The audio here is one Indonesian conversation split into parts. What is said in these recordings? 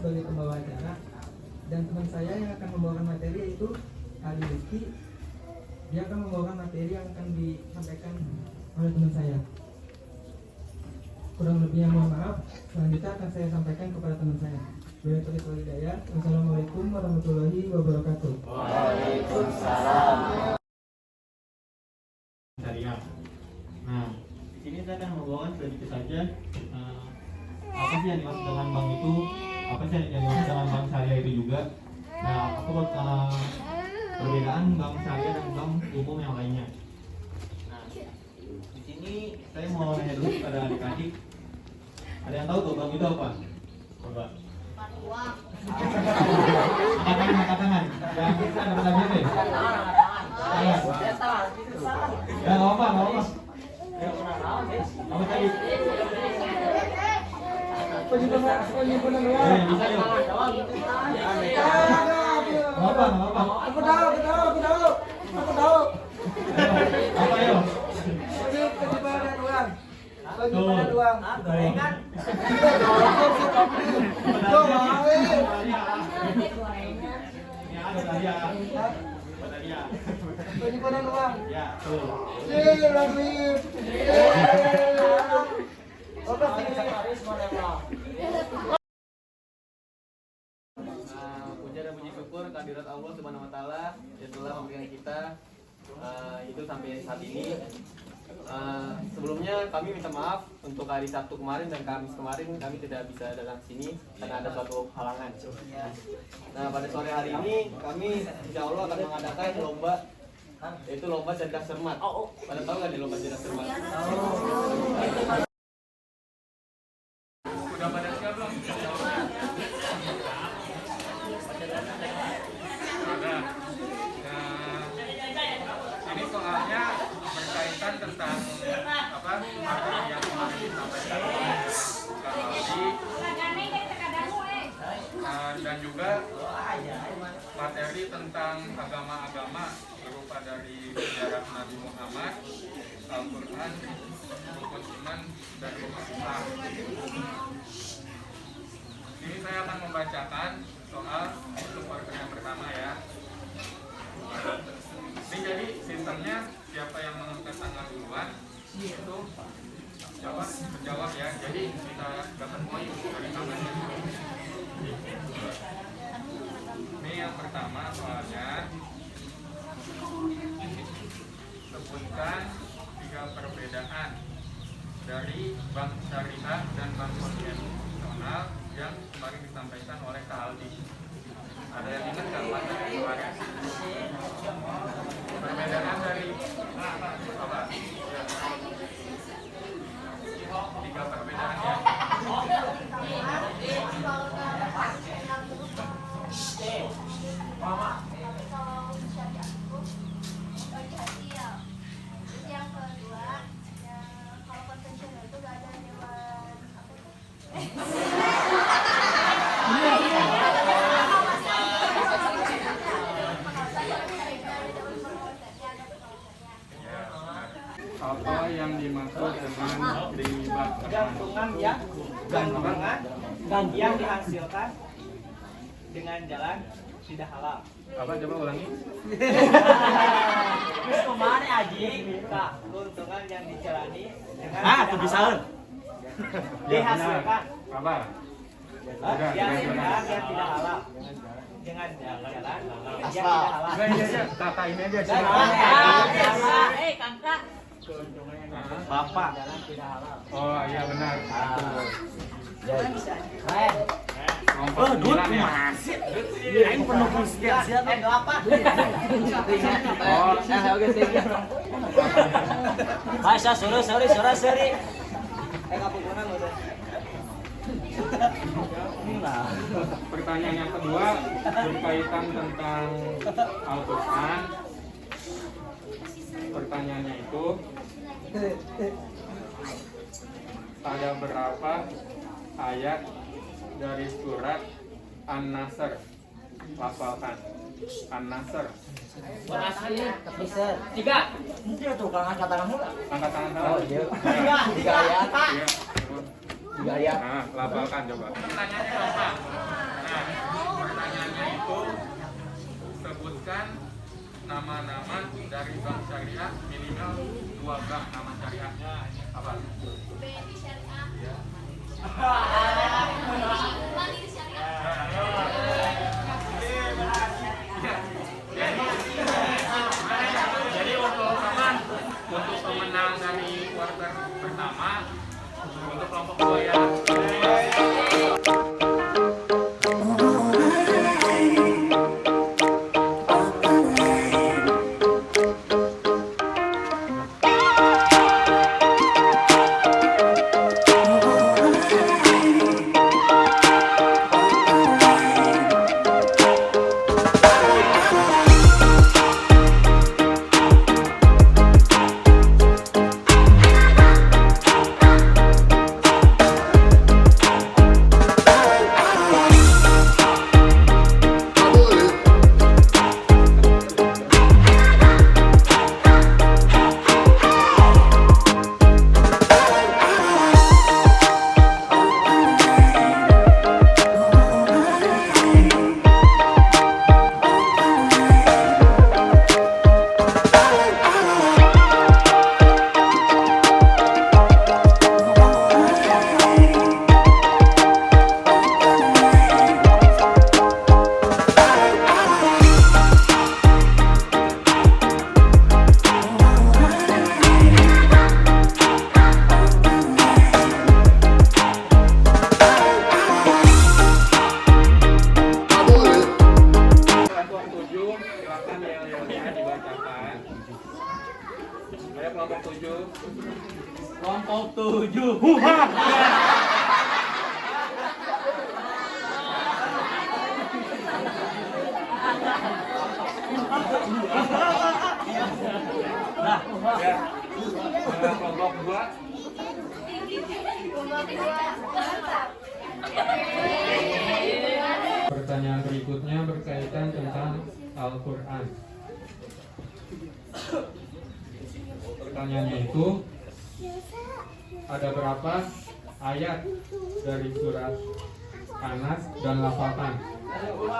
sebagai pembawa acara, dan teman saya yang akan membawakan materi yaitu Ali Rizky. Dia akan membawakan materi yang akan disampaikan oleh teman saya. Kurang lebihnya mohon maaf. Selanjutnya akan saya sampaikan kepada teman saya. Wassalamualaikum warahmatullahi wabarakatuh. Waalaikumsalam. Nah, di sini saya akan membawakan sedikit saja apa sih yang dimaksud dengan bank itu, apa sih yang dimaksud dengan bank syariah itu juga. Nah, apa perbedaan bank syariah dan bank umum yang lainnya. Nah, di sini saya mau nanya dulu kepada adik-adik. Ada yang tahu tuh bank itu apa? Coba. Angkat tangan. Yang kita ada pada deh. Ya, nggak apa. Apa tadi? Penyimpanan uang. Bisa yuk. Nggak apa. Aku tahu. Apa yuk? Penyimpanan uang. Penyimpanan uang. Gorengan. Penyimpanan uang. Ya, tuh. Puja dan puji syukur kehadirat Allah Subhanahu wa taala yang telah memberikan kita itu sampai saat ini. Sebelumnya kami minta maaf untuk hari Sabtu kemarin dan Kamis kemarin kami tidak bisa datang sini karena ada suatu halangan. Nah, pada sore hari ini kami insya Allah akan mengadakan lomba, yaitu lomba cerdas cermat. Pada tahu nggak di lomba cerdas cermat? Udah pada siap belum? Ada. Ini soalnya berkaitan tentang apa materi yang kemarin disampaikan oleh Kak Aldi, dan juga materi tentang agama-agama berupa dari sejarah Nabi Muhammad, Al-Quran, rukun iman, dan rukun Islam. Ini saya akan membacakan soal untuk poin yang pertama ya. Ini jadi sistemnya siapa yang mengangkat tangan duluan itu menjawab ya. Jadi kita dapat poin dari tangannya. Ini yang pertama soalnya, sebutkan 3 perbedaan dari bank syariah dan bank konvensional yang kemarin disampaikan oleh Kak Aldi. Ada yang ingat nggak materi kemarin? Perbedaan dari apa? 3 perbedaan ya. Yang kedua, kalau konvensional itu gak ada hewan Apa yang dimaksud dengan riba? Gantungan yang dihasilkan dengan jalan tidak halal. Apa coba ulangi? Terus kemana Aji? Kak, keuntungan yang dijalani dengan tuh bisa. dihasilkan Apa? yang tidak halal dengan jalan yang tidak halal. Iya, kata ini aja. Kakak. Bapak. Jalan tidak halal. Oh iya benar. Oh, duit masih. Aing penuh sekian siapa? Apa? Oh, Oke, thank you. Masa sorry. Kapukunan udah. pertanyaan yang kedua berkaitan tentang Al-Quran. Pertanyaannya itu, ada berapa ayat dari surat An-Nasr? Lafalkan. An-Nasr. Bisa. 3. Mungkin tuh kalau angkat tangan mula. Angkat tangan salah. Oh, iya. 3 ayat. Iya. Juga ya. Nah, lafalkan coba. Pertanyaannya apa? Pertanyaannya itu, sebutkan nama-nama dari bank syariah minimal 2 bank nama syariahnya apa? BNI Syariah. Ya. Mandiri Syariah. Jadi untuk pemenang dari kuarter pertama untuk kelompok 2 ya. Kelompok 7. Kelompok 7. Nah, ya. Kelompok 2. Pertanyaan berikutnya berkaitan tentang Al-Quran. Pertanyaannya itu, ada berapa ayat dari surat Anas dan lafalkan? 2.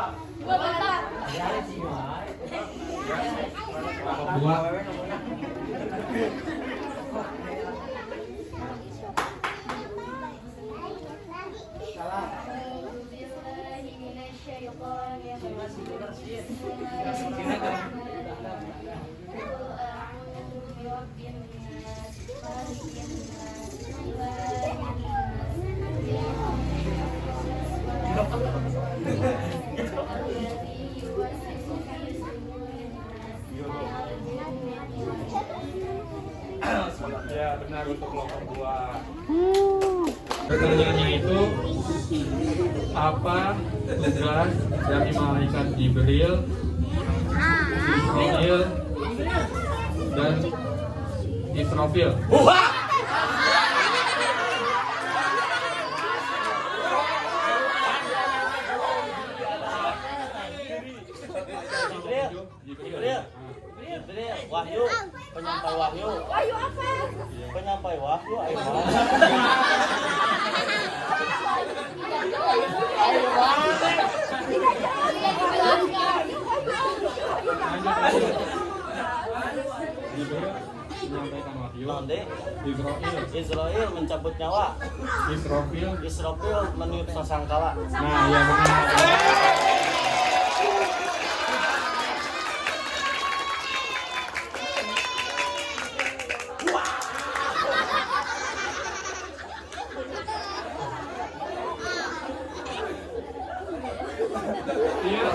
Ya, benar untuk kelompok 2. Pertanyaannya itu, apa tugas dari malaikat Jibril, Mikail, dan Israfil? Jibril, Wahyu, penyampai Wahyu. Wahyu apa? Penyampai Wahyu, ayo. Jibril menyampaikan wahyu. Nanti Israfil mencabut nyawa. Israfil meniup sasangkala. Nah, ya benar. Iya,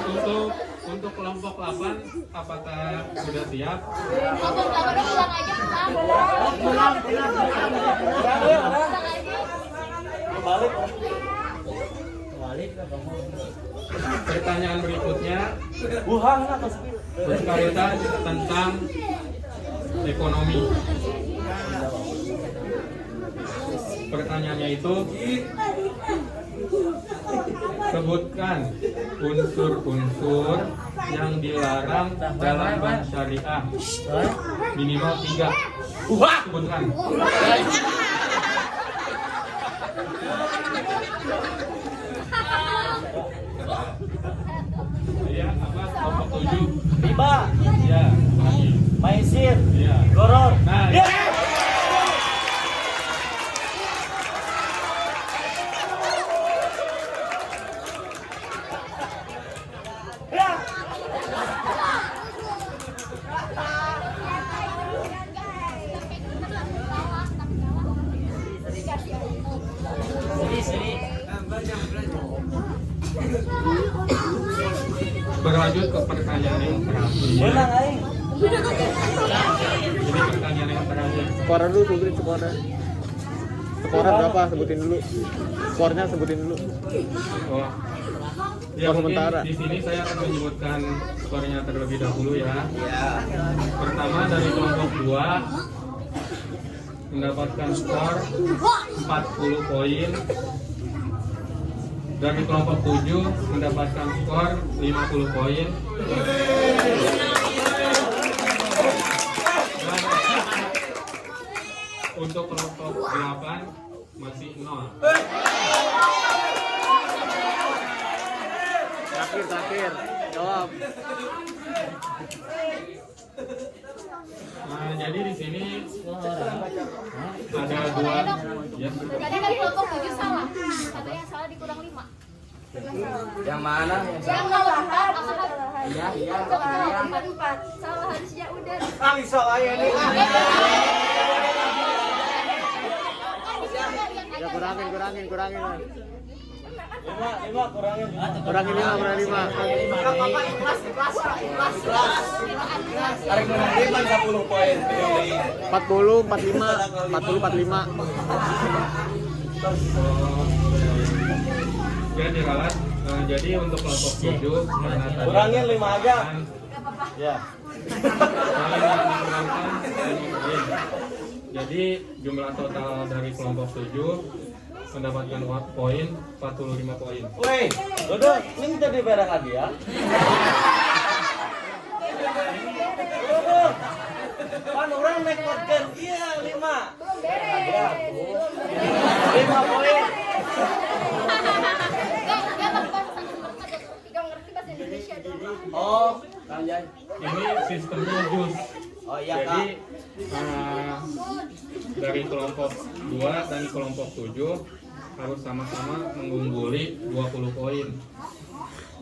untuk kelompok 8 apakah sudah siap? Kelompok 8 pulang aja pulang. Balik. Pertanyaan berikutnya Buhang lah pas. berkaitan tentang ekonomi. Pertanyaannya itu, sebutkan unsur-unsur yang dilarang dalam bank syariah. Minimal 3. Sebutkan. Iya, apa? Kelompok 7. Riba, Iya, lagi. maisir, Iya. goror. Nah, Ya. berlanjut ke pertanyaan yang terakhir. Menang aing. Ini pertanyaan yang terakhir. Skornya dulu, sebutin skornya. Skornya berapa? Sebutin dulu. Skornya sebutin dulu. Oh. Ya, Skor mungkin sementara. di sini saya akan menyebutkan skornya terlebih dahulu ya. Pertama dari kelompok 2 mendapatkan skor 40 poin. Dari kelompok 7 mendapatkan skor 50 poin. Dan untuk kelompok 8 masih 0. Terakhir. Jawab. Nah, jadi di sini ada 2 ya. Tadi kan kelompok 7 salah. Katanya salah dikurang 5. Yang mana? Yang malahan. Iya. Empat. Salah harusnya udah. Bisa aja nih. Ya kurangin. 5 kurangin. Kurangin 5. Tarik menang 10 poin. 40, 45. Ya diralat. Jadi untuk kelompok 7 karena tadi Kurangin 5 aja. Ya. Jadi jumlah total dari kelompok 7 mendapatkan poin 45 poin. Woi, Dodo, ini jadi barang hadiah. Dodo, kan orang naik podcast, iya 5. Ada 5 poin. Tidak ngerti bahasa Indonesia dong. Oh, kanjai. Ini sistemnya jus. Oh iya Jadi kak. dari kelompok 2 dan kelompok 7 harus sama-sama mengungguli 20 poin.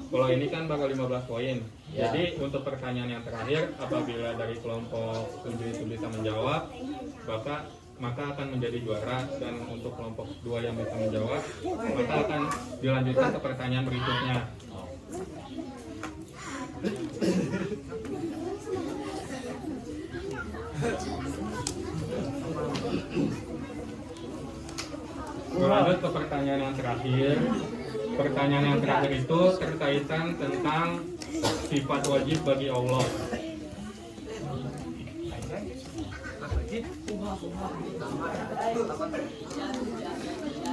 Kalau ini kan bakal 15 poin. Ya. Jadi untuk pertanyaan yang terakhir, apabila dari kelompok 7 itu bisa menjawab, maka akan menjadi juara, dan untuk kelompok 2 yang bisa menjawab, maka akan dilanjutkan ke pertanyaan berikutnya. Berlanjut ke pertanyaan yang terakhir. Pertanyaan yang terakhir itu terkaitan tentang sifat wajib bagi Allah.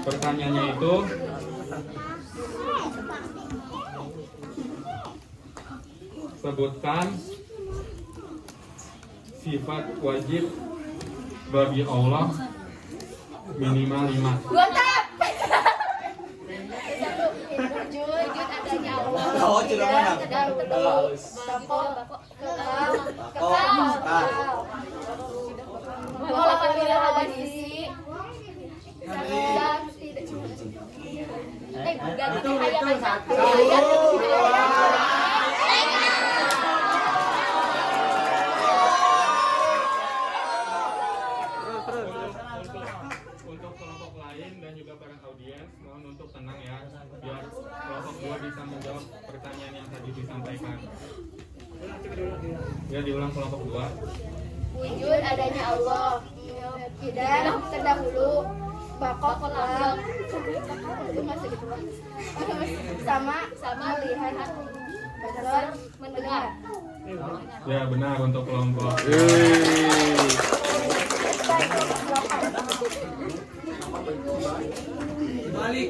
Pertanyaannya itu, sebutkan sifat wajib bagi Allah minimal 5. Gontak. Wujud adanya Allah. Oh, sudah menang. Sedang teduh. Kekal. Walaupun bila hadisi. Dan tidak. Ganti ayat. Untuk kelompok lain dan juga para audiens, mohon untuk tenang ya, biar kelompok 2 bisa menjawab pertanyaan yang tadi disampaikan. Ya, diulang kelompok 2. Wujud adanya Allah. Dan terdahulu bakok kekal. Itu masih gitu lah. Sama lihat mendengar. Ya, benar untuk kelompok. Balik.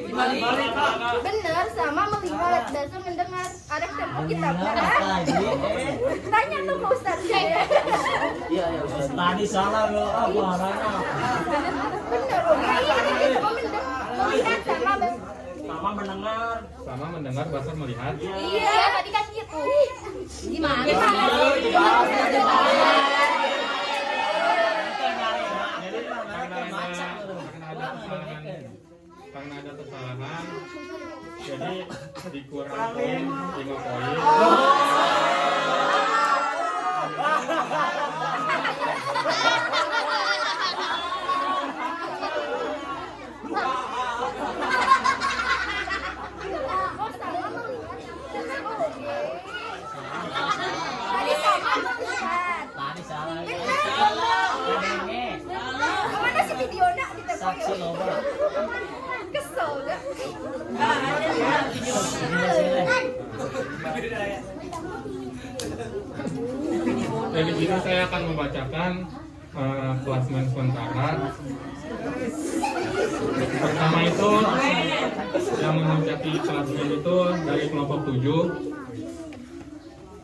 Benar, sama melihat dan mendengar. Ada tempo kita tanya tuh Pak Ustaz. Iya. Tadi salah lo apa arahnya? Benar, melihat sama Sama mendengar. Sama mendengar, basar, melihat. Iya, tadi kan gitu. Gimana? Jadi karena ada kesalahan, jadi dikurang poin 5 poin. Tadi sama melihat. Tadi salah. Mana sih videonya di Saksi loba. Kesel dah. Jadi di sini saya akan membacakan klasmen sementara. Pertama itu yang memuncaki klasmen itu dari kelompok 7.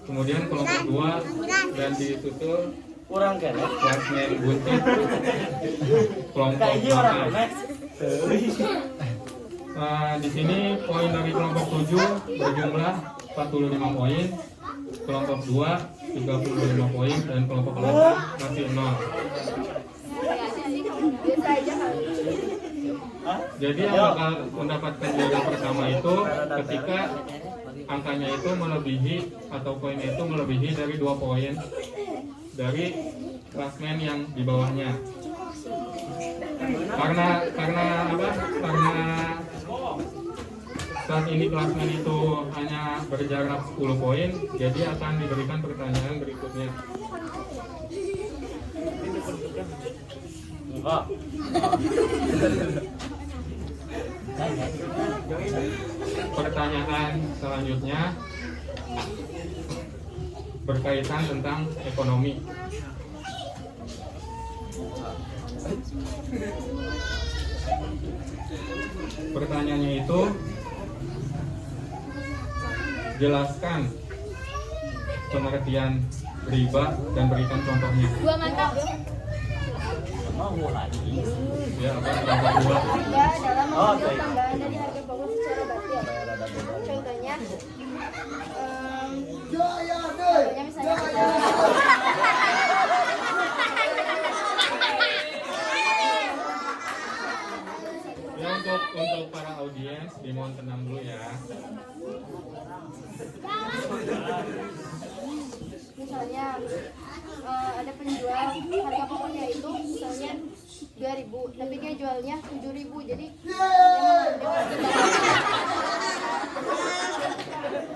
Kemudian kelompok 2 dan disusul Kurang kan? klasmen buntit kelompok Kayak orang 8. Di sini poin dari kelompok 7 berjumlah 45 poin, kelompok 2 35 poin dan kelompok 8 masih 0. Biasa aja kali. Jadi yang bakal mendapatkan juara pertama itu ketika angkanya itu melebihi atau poinnya itu melebihi dari 2 poin dari klasmen yang di bawahnya. Karena apa? Karena saat ini klasmen itu hanya berjarak 10 poin, jadi akan diberikan pertanyaan berikutnya. Enggak. Pertanyaan selanjutnya berkaitan tentang ekonomi. Pertanyaannya itu, jelaskan pengertian riba dan berikan contohnya. 2 mantap. Mau lagi. Ya, apa kelompok 2? Riba dalam Oh, mengambil baik. tambahan dari harga pokok secara batil. Contohnya, contohnya misalnya Ya, untuk para audiens dimohon tenang dulu ya. misalnya ada penjual harga pokoknya itu misalnya 2.000 tapi dia jualnya 7.000 jadi dia mengambil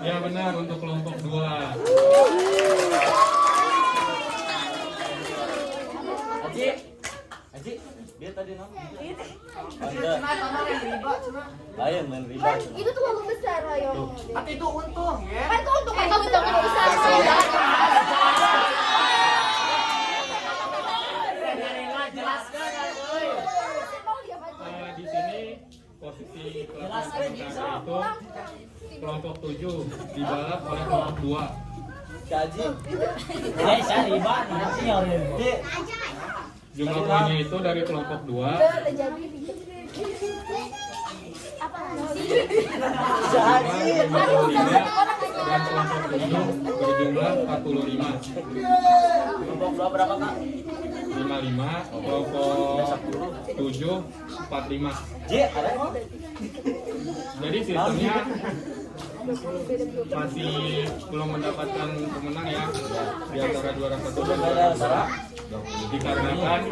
Ya benar, untuk kelompok 2. Aji. Aji, dia tadi nama. Ada. Lain main riba. kan itu tuh uang besar ayo Tapi itu untung ya. kan itu untuk kamu jangan besar Di sini posisi kelompok sementara itu kelompok 7 dibalap oleh kelompok 2. Kaji. Saya riba nanti orang. Jumlah poinnya itu dari kelompok 2 udah jadi apa sih 55 dan kelompok 7 berjumlah 45. Kelompok dua berapa kak? 55, kelompok 7 45. J ada mau? Jadi sistemnya masih belum mendapatkan pemenang ya di antara juara 1 dan juara 2 dikarenakan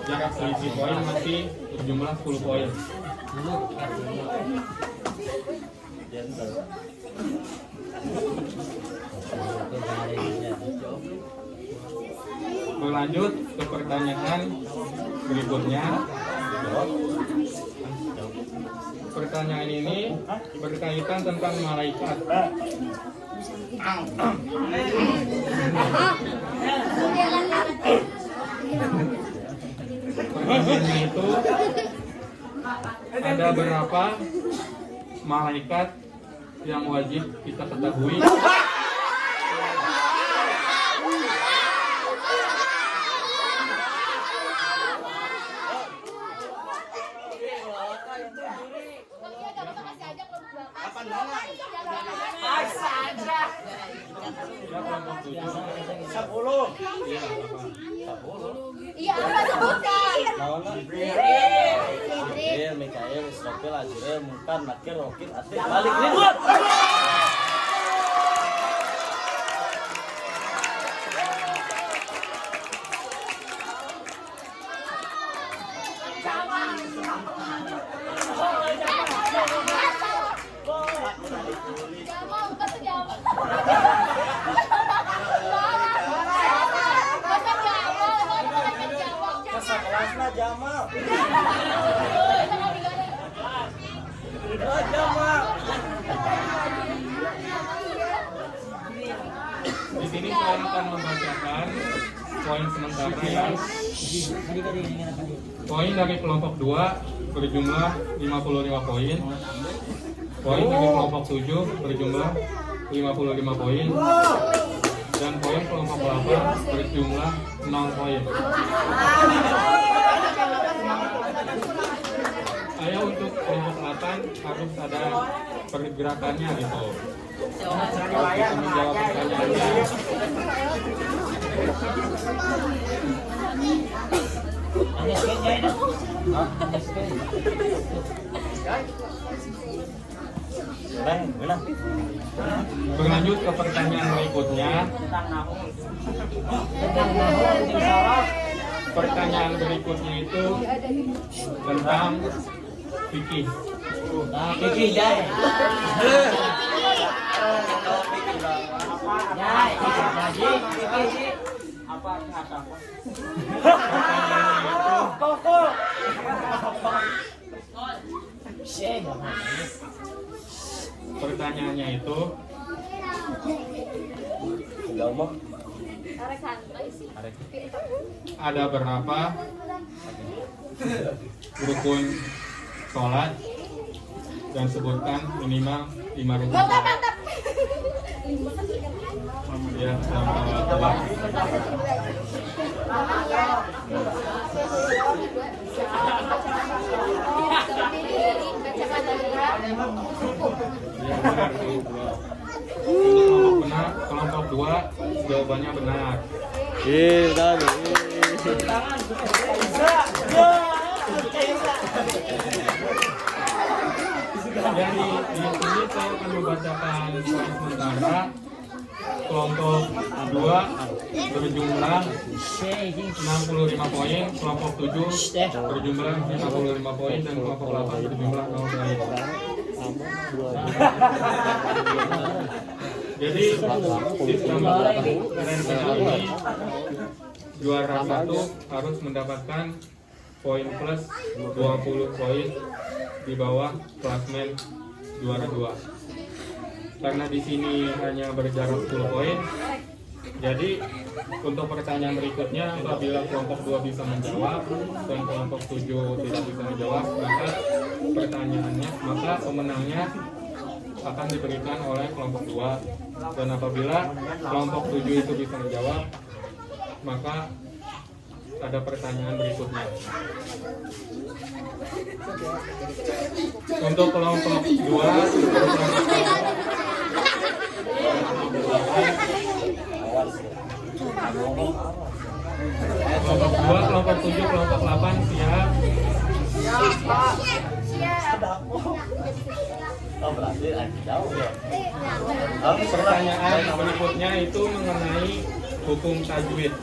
jarak selisih poin masih berjumlah 10 poin. Berlanjut ke pertanyaan berikutnya. Pertanyaan ini berkaitan tentang malaikat. Pertanyaannya itu, ada berapa malaikat yang wajib kita ketahui? 7 10. iya apa? Iya, apa sebutkan? Naona? Jibril, Mikail, Israfil, Azrail, Munkar, Nakir, Rokib, Atik, Malik, Ridwan. Jamal, bukan Jamal. Masa kelasna Jamal. Jamal. Di sini saya akan membacakan poin sementara ya. Poin dari kelompok 2 berjumlah 55 poin. Poin dari kelompok 7 berjumlah 55 poin. Dan poin kelompok 8 berjumlah 0 poin. Saya untuk kelompok 8 harus ada pergerakannya gitu. Harus bisa menjawab pertanyaannya. Berlanjut ke pertanyaan berikutnya. Pertanyaan berikutnya itu tentang fikih. Kiki jai. Pertanyaannya itu ada berapa rukun sholat dan sebutkan minimal 5 rukun sholat. Ya, sama ya, benar tuh. Untuk kelompok 2 jawabannya benar. Benar. Jadi di sini saya akan membacakan poin sementara. Kelompok 2 berjumlah 65 poin, kelompok 7 berjumlah 55 poin, dan kelompok 8 berjumlah 0 poin. Jadi sistem ranking ini juara 1 harus mendapatkan poin plus 20 poin di bawah klasmen juara 2. Karena di sini hanya berjarak 10 poin, jadi untuk pertanyaan berikutnya apabila kelompok 2 bisa menjawab dan kelompok 7 tidak bisa menjawab, maka pemenangnya akan diberikan oleh kelompok 2. Dan apabila kelompok 7 itu bisa menjawab, maka ada pertanyaan berikutnya. Untuk kelompok 2 kelompok 7, kelompok 8 siap. Oh, berarti jauh ya. Pertanyaan berikutnya itu mengenai hukum tajwid.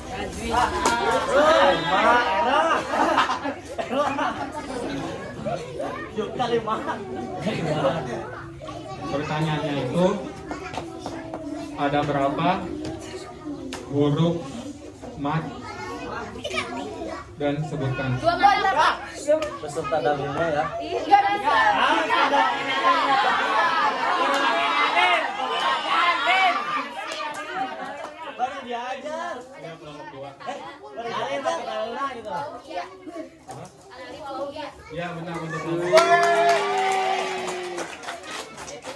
Pertanyaannya itu ada berapa huruf mat dan sebutkan. Beserta dalilnya ya. Baru diajar. Ya, kelompok 2. Dalilnya gitu. Ya, benar untuk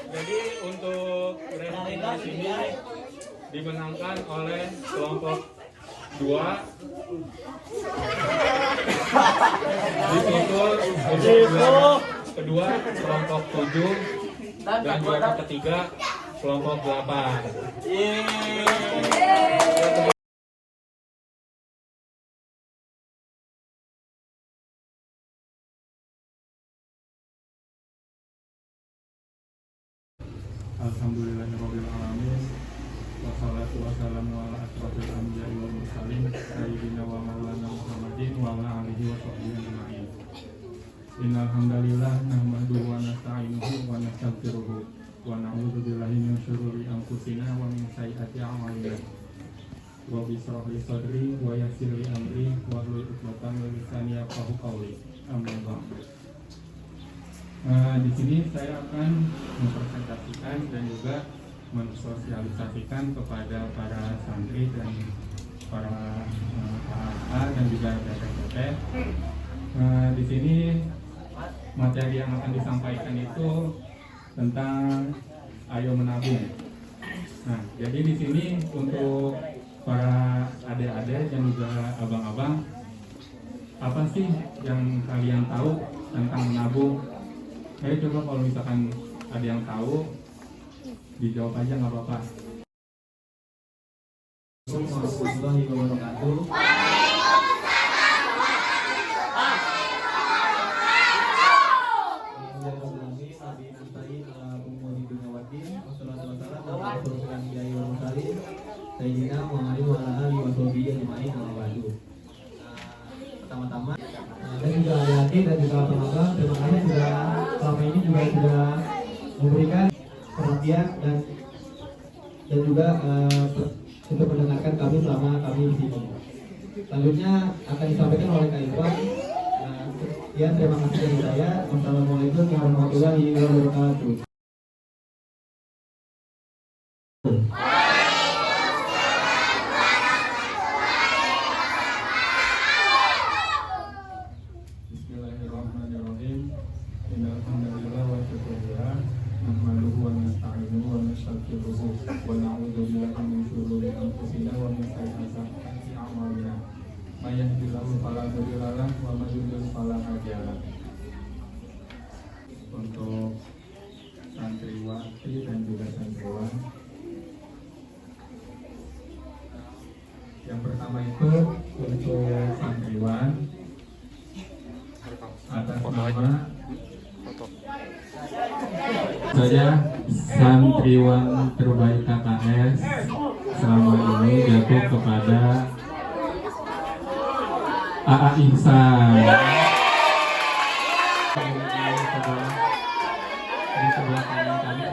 Jadi untuk ranking di sini dimenangkan oleh kelompok 2. Disusul untuk juara kedua kelompok 7 dan juara ketiga kelompok 8. Alhamdulillahirabbil alamin. Wassalatu wassalamu ala asrofil anbiya'i wal mursalin sayyidina wa maulana Muhammadin wa ala alihi wa sahbihi ajma'in. Innal hamdalillah nahmaduhu wa nasta'inuhu wa nastaghfiruhu wa na'udzu billahi min syururi anfusina wa min sayyiati a'malina. Wa bishrah li sadri wa yassir li amri wa hlul 'uqdatam min lisani yafqahu qawli. Amma ba'du. Di sini saya akan mempresentasikan dan juga mensosialisasikan kepada para santri dan para AA dan juga BPT. Di sini materi yang akan disampaikan itu tentang ayo menabung. Nah, jadi di sini untuk para adik-adik dan juga abang-abang, apa sih yang kalian tahu tentang menabung? Ayo coba kalau misalkan ada yang tahu, dijawab aja nggak apa-apa. Assalamualaikum warahmatullahi wabarakatuh. Pertama-tama dan juga adik dan juga abang-abang, terima kasih sudah selama ini juga sudah memberikan perhatian dan juga untuk mendengarkan kami selama kami di sini. Selanjutnya akan disampaikan oleh Kak Irwan. Sekian, terima kasih dari saya. Wassalamualaikum warahmatullahi wabarakatuh. Bismillahirrahmanirrahim. Innal hamdalillah wa syukurillah nahmaduhu wa nasta'inuhu wa nastaghfiruhu wa na'udzu billahi min syururi anfusina wa min sayyiati a'malina. May yahdihillahu fala mudilla lahu wa may yudlil fala hadiya lahu. Untuk santriwati dan juga santriwan, yang pertama itu untuk santriwan atas nama saya santriwan terbaik KKS selama ini jatuh kepada AA Ihsan. Di sebelah kanan kami.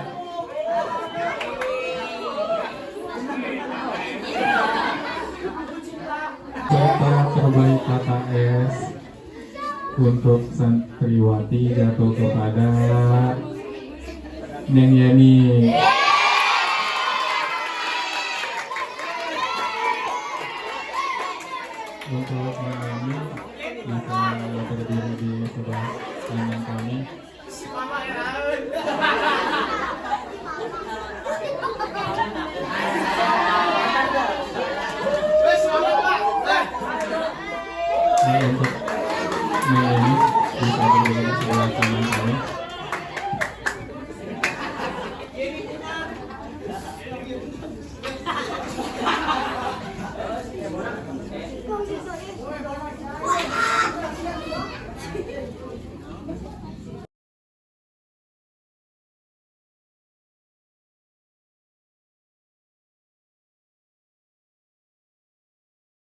Kota terbaik KKS untuk santriwati jatuh kepada Neng Yeni. Untuk Neng Yeni bisa berdiri di sebelah kanan kami. Nah, untuk Neng Yeni bisa berdiri di sebelah kanan kami.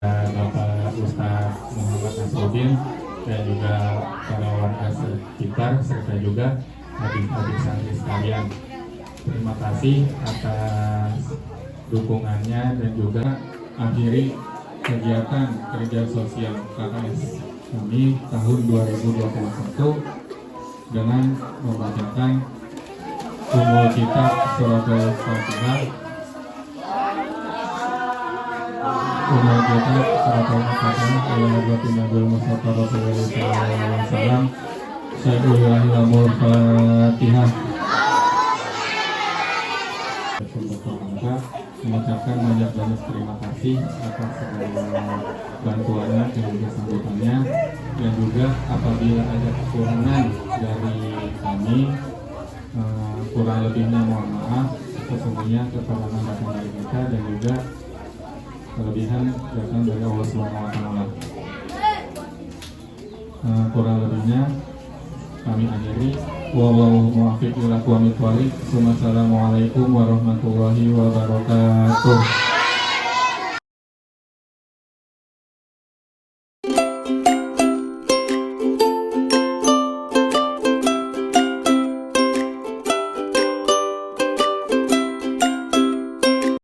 Bapak Ustaz Muhammad Nasruddin dan juga karyawan sekitar serta juga adik-adik santri sekalian, terima kasih atas dukungannya dan juga akhiri kegiatan kerja sosial KKS kami tahun 2021 dengan membacakan Ummul Kitab Surat Al-Fatihah. Ummul Kitab Surat Al-Fatihah ila hadratin Nabil Mustafa Rasulullah sallallahu alaihi wasallam. Sayyidul Amur Fatihah. Mengucapkan banyak terima kasih atas segala bantuannya dan juga sambutannya, dan juga apabila ada kekurangan dari kami, kurang lebihnya mohon maaf. sesungguhnya kekurangan datang dari kita dan juga kelebihan datang dari Allah Subhanahu wa taala. Kurang lebihnya kami akhiri. Wallahu muwaffiq ila aqwamit thoriq. Wassalamualaikum warahmatullahi wabarakatuh.